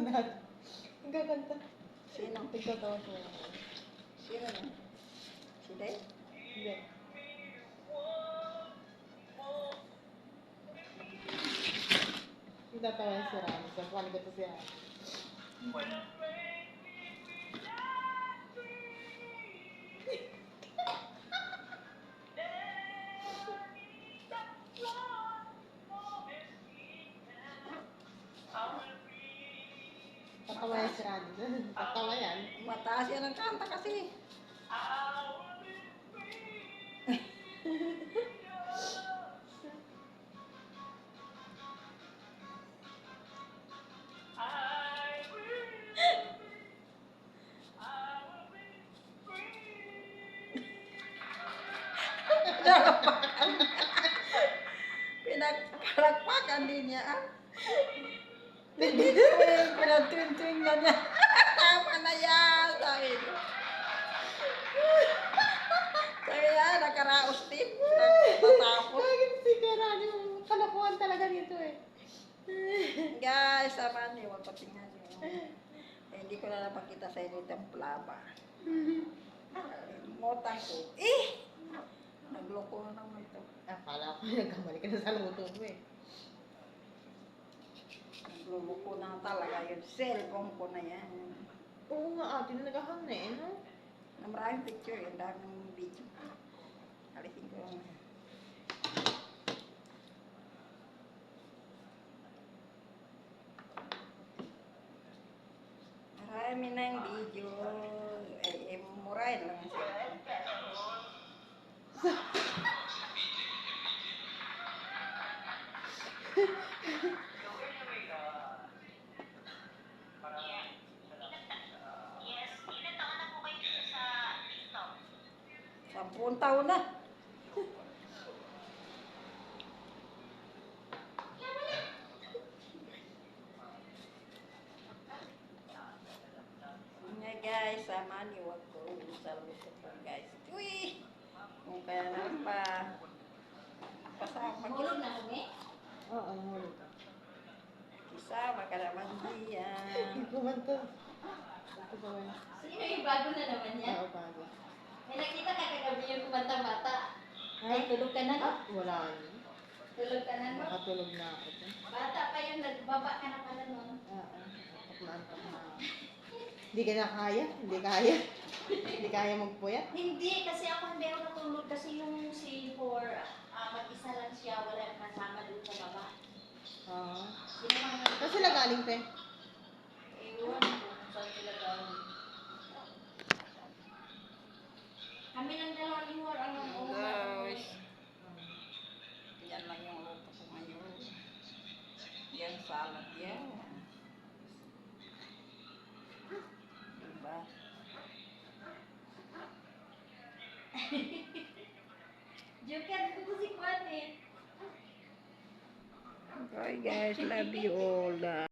dati. Nagkakanta. Sino? Nagkatawa ko. Sino na? Si Day? Hindi. Nagtatawa yung si Rani. Tapos paano ko to siya. Tatawa yan si Rani. Tatawa yan. Mataas yan ang kanta kasi. Pinagpalakpakan din niya. Pinatwing-twing na niya. Tama na yan, sabi ko. Sabi niya, nakaraos din. Natapos. Bakit si Rani? Kalokohan talaga nito eh. Guys, sama niyo. Huwag patingnan niyo. Hindi ko na napakita sa inyo itong plaba. Motang ko. Nagloko na naman ito. Akala ko nagkamali ka na sa luto mo eh. Nagluloko na talaga yung cellphone ko na yan. Oo nga ate, nagahang na eh, no? Na maraming picture, yung daming video. Alisin ko lang. Marami na yung video. Murahin lang yung cellphone. Sampung taon na. Nga guys, sama niyo ako sa luto ko guys. Uy! Kung kaya naman pa. Pasama Mahulog na kami? Oo, nahulog ka. Isama ka naman diyan. Kumanta. Ito ba yun? Sino yung bago na naman yan? Oo, bago. May nakita ka kagabi yung kumantang bata. Ay, Ay, tulog ka na no? wala. Tulog ka na no? Nakatulog na ako. Bata pa yun, nagbaba ka na pala nun. Oo, antok na. Hindi ka na kaya? Hindi kaya? Hindi kaya magpuyat? Hindi, kasi ako hindi ako natulog kasi yung si for mag-isa lang siya, wala nang kasama doon sa baba. Oo. Yun naman Saan sila galing, pe? ewan ko kung saan sila galing. Kami lang dalawa ni War ang Guys. Yan lang yung luto ko ngayon. Yan salad yan. Diba? Joker, ito si Juan eh. Okay guys, love you all.